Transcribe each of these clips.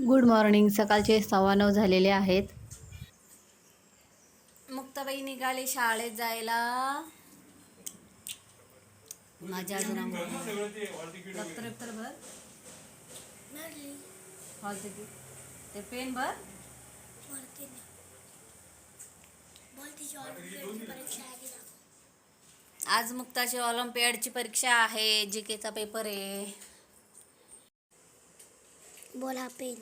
Good morning. सकाळचे 9:15 झालेले आहेत. मुक्ताबाई निघाले शाळेत जायला. माझ्या अजून दप्तर भर, हॉल तिकीट, ते पेन भर. आज मुक्ताची ऑलिम्पियाडची परीक्षा आहे. जीकेचा पेपर आहे. बोला पेन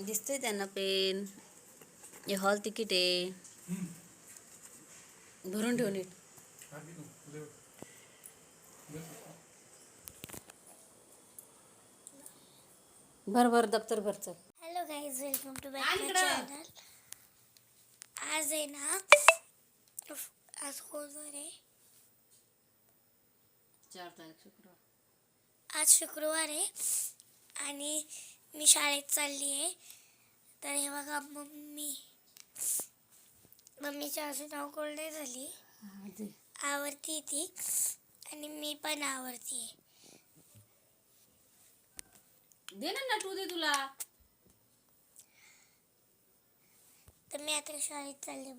दिसतंय त्यांना पेन. हे हॉल तिकीट आहे. भरून ठेवून नीट. भर दप्तर भर. चल. Hello guys, welcome to back my channel. आज आहे ना, आज कोणवर आहे? 4 तारीख शुक्रवार. आज शुक्रवार आहे आणि मी शाळेत चालली आहे. तर हे बघा, मम्मीची अजून आंघोळ नाही झाली, आवरती ती, आणि मी पण आवरती. दे ना नटू दे तुला. तर मी आता शाळेत चालले.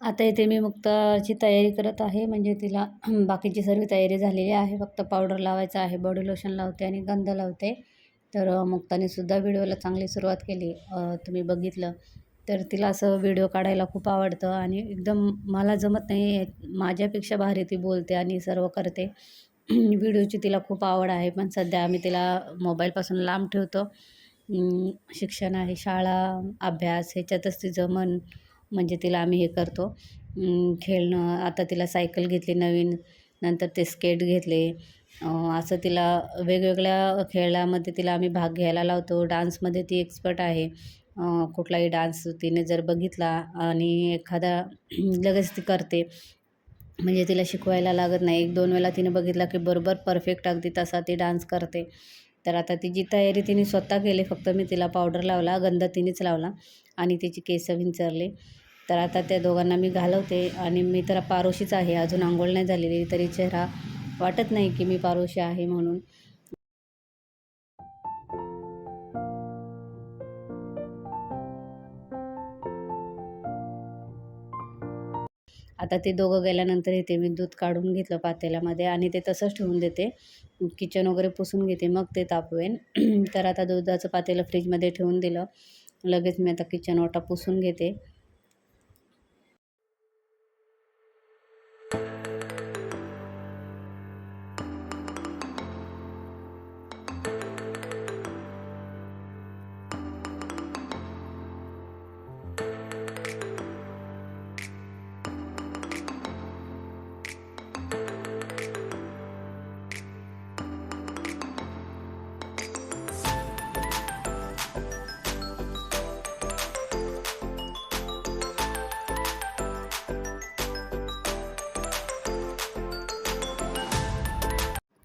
आता इथे मी मुक्ताची तयारी करत आहे. म्हणजे तिला बाकीची सर्व तयारी झालेली आहे. फक्त पावडर लावायचं आहे. बॉडी लोशन लावते आणि गंध लावते. तर मुक्ताने सुद्धा व्हिडिओला चांगली सुरुवात केली. तुम्ही बघितलं तर तिला असं व्हिडिओ काढायला खूप आवडतं आणि एकदम मला जमत नाही. माझ्यापेक्षा भारी ती बोलते आणि सर्व करते. व्हिडिओची तिला खूप आवड आहे. पण सध्या आम्ही तिला मोबाईलपासून लांब ठेवतो. शिक्षण आहे, शाळा, अभ्यास ह्याच्यातच तिचं मन, म्हणजे तिला आम्ही हे करतो. खेळणं, आता तिला सायकल घेतली नवीन, नंतर ते स्केट घेतले. असं तिला वेगवेगळ्या खेळामध्ये तिला आम्ही भाग घ्यायला लावतो. डान्समध्ये ती एक्सपर्ट आहे. कुठलाही डान्स तिने जर बघितला आणि एखादा लगेच ती करते. म्हणजे तिला शिकवायला लागत नाही. 1-2 वेळा तिने बघितला की बरोबर परफेक्ट अगदी तसा ती डान्स करते. तर आता तिची तयारी तिने स्वतः केली. फक्त मी तिला पावडर लावला, गंध तिनेच लावला आणि तिची केस विंचरली. तर आता त्या दोघांना मी घालवते आणि मी तर पारोशीच आहे. अजून अंघोळ नाही झालेली तरी चेहरा वाटत नाही की मी पारोशी आहे म्हणून. आता ते दोघं गेल्यानंतर इथे मी दूध काढून घेतलं पातेल्यामध्ये आणि ते तसंच ठेवून देते. किचन वगैरे पुसून घेते, मग ते तापवेन. तर आता दुधाचं पातेलं फ्रीजमध्ये ठेवून दिलं. लगेच मी आता किचन ओटा पुसून घेते.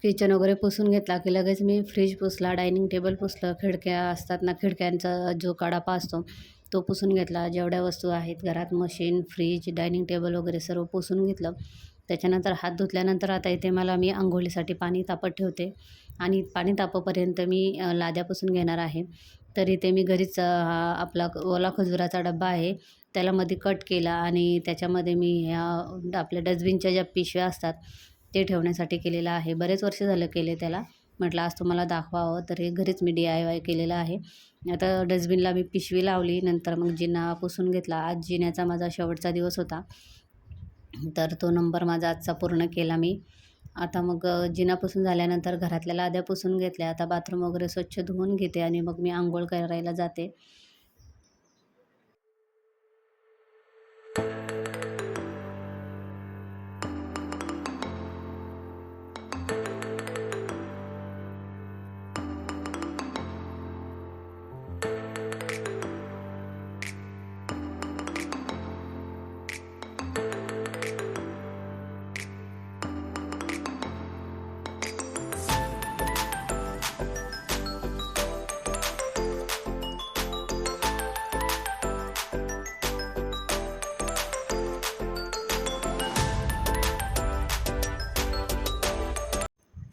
किचन वगैरे पुसून घेतला की लगेच मी फ्रीज पुसला, डायनिंग टेबल पुसलं, खिडक्या असतात ना, खिडक्यांचा जो कडापा असतो तो पुसून घेतला. जेवढ्या वस्तू आहेत घरात, मशीन, फ्रीज, डायनिंग टेबल वगैरे सर्व पुसून घेतलं. त्याच्यानंतर हात धुतल्यानंतर आता इथे मी अंघोळीसाठी पाणी तापत ठेवते आणि पाणी तापोपर्यंत मी लाद्या पुसून घेणार आहे. तर इथे मी घरीच आपला ओला खजुराचा डब्बा आहे, त्याला मध्ये कट केला आणि त्याच्यामध्ये मी ह्या आपल्या डस्टबिनच्या ज्या पिशव्या असतात ते ठेवण्यासाठी केलेलं आहे. बरेच वर्ष झालं केले त्याला. म्हटलं आज तुम्हाला दाखवावं, तर हे घरीच मी DIY केलेलं आहे. आता डस्टबिनला मी पिशवी लावली. नंतर मग जिना पुसून घेतला. आज जिन्याचा माझा शेवटचा दिवस होता, तर तो नंबर माझा आजचा पूर्ण केला मी. आता मग जिना पुसून झाल्यानंतर घरातल्या लाद्या पुसून घेतल्या. आता बाथरूम वगैरे स्वच्छ धुवून घेते आणि मग मी अंघोळ करायला जाते.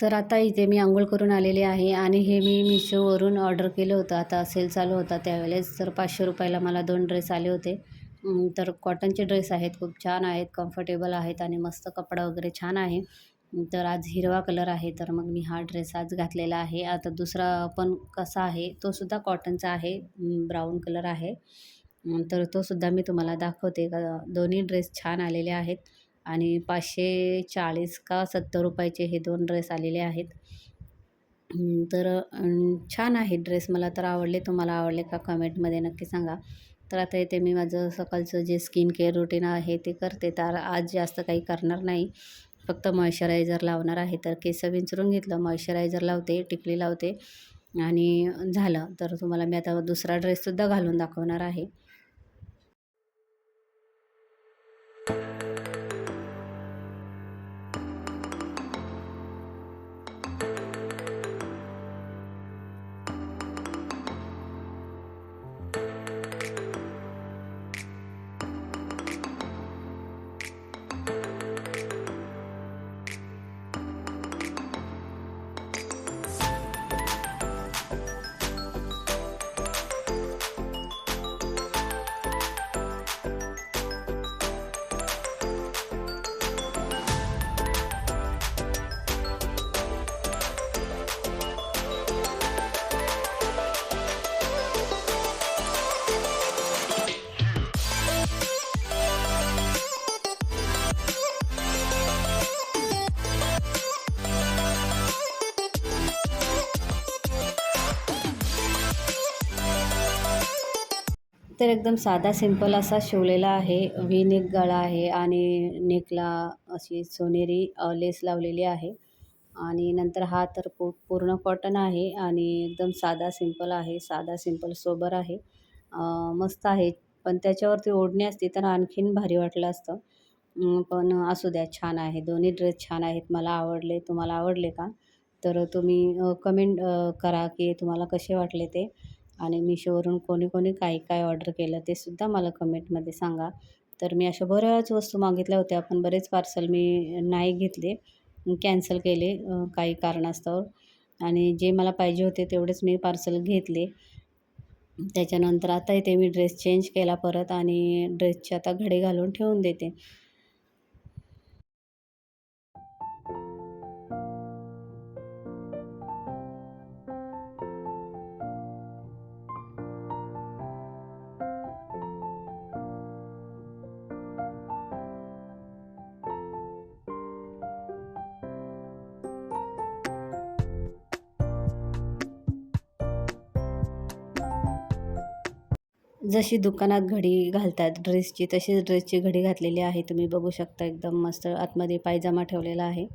तर आता इथे मी अंघोळ करून आलेले आहे आणि हे मी मिशोवरून ऑर्डर केलं होतं. आता सेल चालू होता त्यावेळेस, तर 500 रुपयाला मला 2 ड्रेस आले होते. तर कॉटनचे ड्रेस आहेत, खूप छान आहेत, कम्फर्टेबल आहेत आणि मस्त कपडा वगैरे छान आहे. तर आज हिरवा कलर आहे, तर मग मी हा ड्रेस आज घातलेला आहे. आता दुसरा पण कसा आहे, तो सुद्धा कॉटनचा आहे, ब्राऊन कलर आहे. तर तो सुद्धा मी तुम्हाला दाखवते. दोन्ही ड्रेस छान आलेले आहेत आणि 540 का 70 रुपयाचे हे 2 ड्रेस आलेले आहेत. तर छान आहे ड्रेस, मला तर आवडले. तुम्हाला आवडले का कमेंटमध्ये नक्की सांगा. तर आता इथे मी माझं सकाळचं जे स्किन केअर रुटीन आहे ते करते. तर आज जास्त काही करणार नाही, फक्त मॉइश्चरायझर लावणार आहे. तर केस विंचरून घेतलं, मॉइश्चरायझर लावते, टिकली लावते आणि झालं. तर तुम्हाला मी आता दुसरा ड्रेससुद्धा घालून दाखवणार आहे. तर एकदम साधा सिंपल असा शिवलेला आहे. व्ही नेक गळा आहे आणि नेकला अशी सोनेरी लेस लावलेली आहे आणि नंतर हा तर पूर्ण कॉटन आहे आणि एकदम साधा सिंपल आहे. साधा सिंपल सोबर आहे. मस्त आहे. पण त्याच्यावरती ओढणी असती तर आणखीन भारी वाटलं असतं. पण असू द्या, छान आहे. दोन्ही ड्रेस छान आहेत. मला आवडले. तुम्हाला आवडले का? तर तुम्ही कमेंट करा की तुम्हाला कसे वाटले ते. आणि Mishoवरून कोणी कोणी काय काय ऑर्डर केलं ते सुद्धा मला कमेंटमध्ये सांगा. तर मी अशा बऱ्याच वस्तू मागितल्या होत्या, पण बरेच पार्सल मी नाही घेतले, कॅन्सल केले काही कारणास्तव. आणि जे मला पाहिजे होते तेवढेच मी पार्सल घेतले. त्याच्यानंतर आता इथे मी ड्रेस चेंज केला परत आणि ड्रेसचे आता घडी घालून ठेवून देते. जशी दुकानात घडी घालतात ड्रेसची, तशीच ड्रेसची घडी घातलेली आहे. तुम्ही बघू शकता, एकदम मस्त आतमध्ये पायजामा ठेवलेला आहे.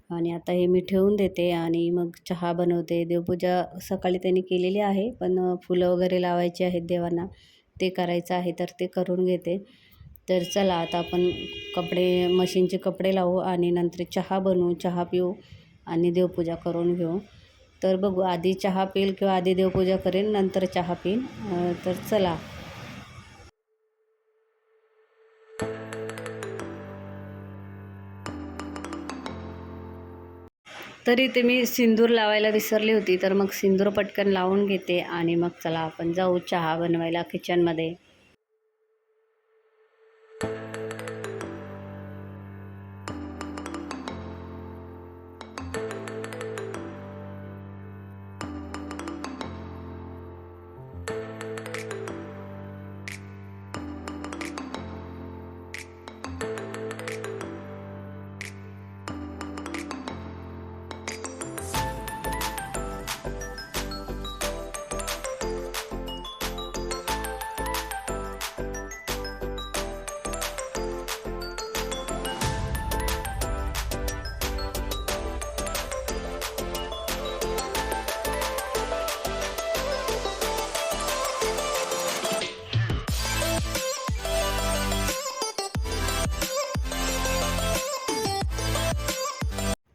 आणि आता हे मी ठेवून देते आणि मग चहा बनवते. देवपूजा सकाळी त्यांनी केलेली आहे, पण फुलं वगैरे लावायची आहेत देवांना, ते करायचं आहे, तर ते करून घेते. तर चला आता आपण मशीनचे कपडे लावू आणि नंतर चहा बनवू, चहा पिऊ आणि देवपूजा करून घेऊ. तर बघू, आधी चहा पिईल किंवा आधी देवपूजा करेन नंतर चहा पिईन. तर चला. तरी ते मी सिंदूर लावायला विसरली होती, तर मग सिंदूर पटकन लावून घेते आणि मग चला आपण जाऊ चहा बनवायला किचनमध्ये.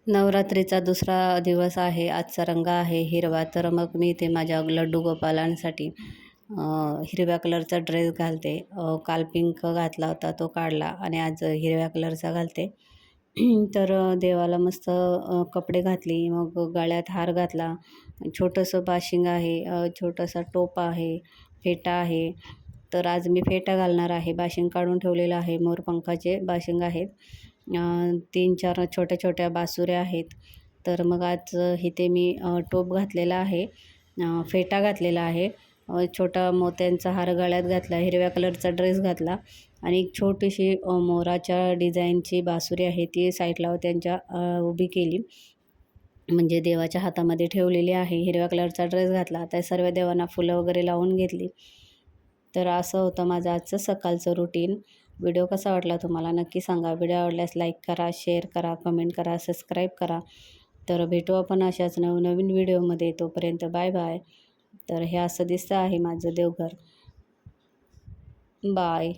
नवरात्रीचा दुसरा दिवस आहे. आजचा रंग आहे हिरवा. तर मग मी इथे माझ्या लड्डू गोपालांसाठी हिरव्या कलरचा ड्रेस घालते. काल पिंक घातला होता, तो काढला आणि आज हिरव्या कलरचा घालते. तर देवाला मस्त कपडे घातली, मग गळ्यात हार घातला, छोटंसं बाशिंग आहे, छोटासा टोप आहे, फेटा आहे. तर आज मी फेटा घालणार आहे. बाशिंग काढून ठेवलेलं आहे, मोरपंखाचे बाशिंग आहेत. 3-4 छोट्या-छोट्या बासुऱ्या आहेत. तर मग आज इथे मी टोप घातलेला आहे, फेटा घातलेला आहे, छोटा मोत्यांचा हार गळ्यात घातला, हिरव्या कलरचा ड्रेस घातला आणि एक छोटीशी मोराच्या डिझाईनची बासुरी आहे ती साईडला त्यांच्या उभी केली. म्हणजे देवाच्या हातामध्ये ठेवलेली आहे. हिरव्या कलरचा ड्रेस घातला. त्या सर्व देवांना फुलं वगैरे लावून घेतली. तर असं होतं माझं आजचं सकाळचं रुटीन. व्हिडिओ कसा वाटला तुम्हाला नक्की सांगा. व्हिडिओ आवडल्यास लाईक करा, शेअर करा, कमेंट करा, सबस्क्राईब करा. तर भेटू आपण अशाच नवनवीन व्हिडिओमध्ये. तोपर्यंत बाय बाय. तर हे असं दिसतं आहे माझं देवघर. बाय.